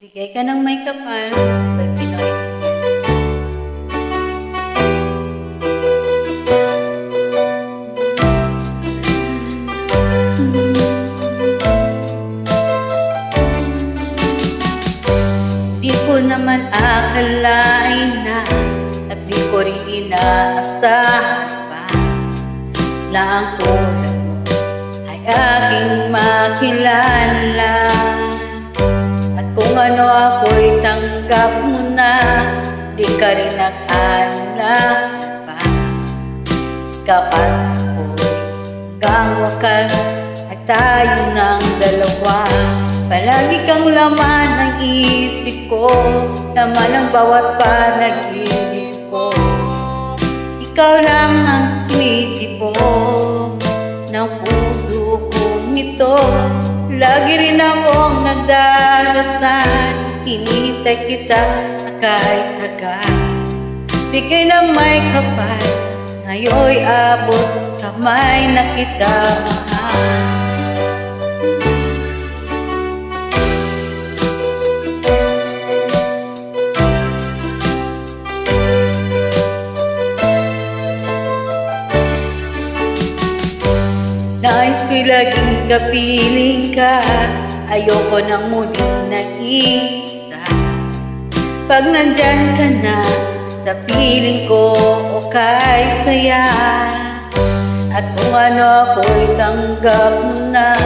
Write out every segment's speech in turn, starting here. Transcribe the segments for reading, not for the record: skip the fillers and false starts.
Bigay ka ng may kapal, pag Pinoy. Di ko naman akalain na at di ko rin inaasahan pa na ang tulad mo ay aking makilala. At kung ano ako'y tanggap mo na, di ka rin nag-alala pa. Kapag ako'y hanggang wakas ay tayo ng dalawa. Palagi kang laman ng isip ko, laman ng bawat panaginip ko. Ikaw lang ang tinitipo ng puso kong ito. Lagi rin akong nagdarasal, hinihintay kita na kahit agad. Bigay ng may kapal, ngayon'y abot kamay na kita mahal. Nais ko'y laging kapiling ka, ayoko nang muling nag-isa. Pag nandyan ka na, sa piling ko okay saya. At kung ano ako'y tanggap mo na,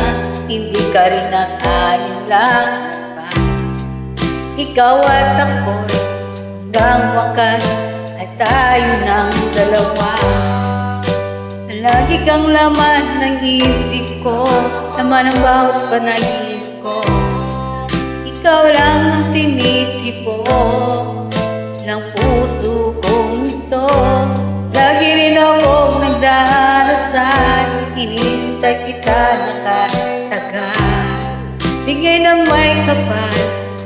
hindi ka rin nag-alinlang pa. Ikaw at ako'y hanggang wakas ay tayo ng dalawa. Lagi kang laman ng isip ko, laman ng bawat panaginip ko. Ikaw lang ang tinitipo ng puso kong ito. Lagi rin akong nagdarasal, hinihintay kita na katagal. Bigay ng may kapal,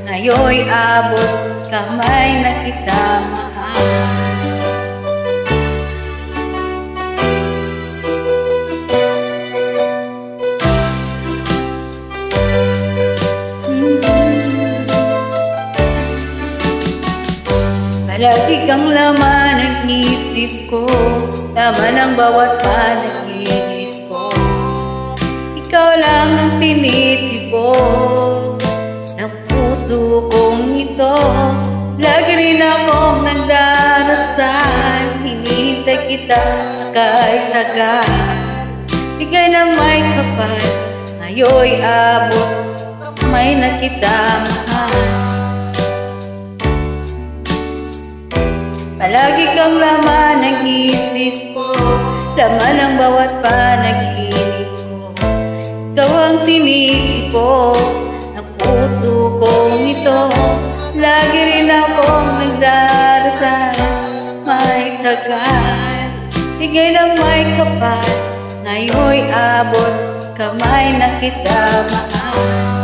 ngayon'y abot kamay na kita mahal. Palagi kang laman ng isip ko, laman ng bawat panaginip ko. Ikaw lang ang tinitipo ng puso kong ito. Lagi rin akong nagdarasal, hinihintay kita kahit agad. Bigay ng may kapal, ngayon'y abot may na kita mahal. Palagi kang laman ng isip ko, laman ng bawat panaginip ko. Ikaw ang tinitipo ng puso kong ito. Lagi rin akong nagdarasal, may tagal. Bigay ng may kapal, ngayon'y abot kamay na kita mahal.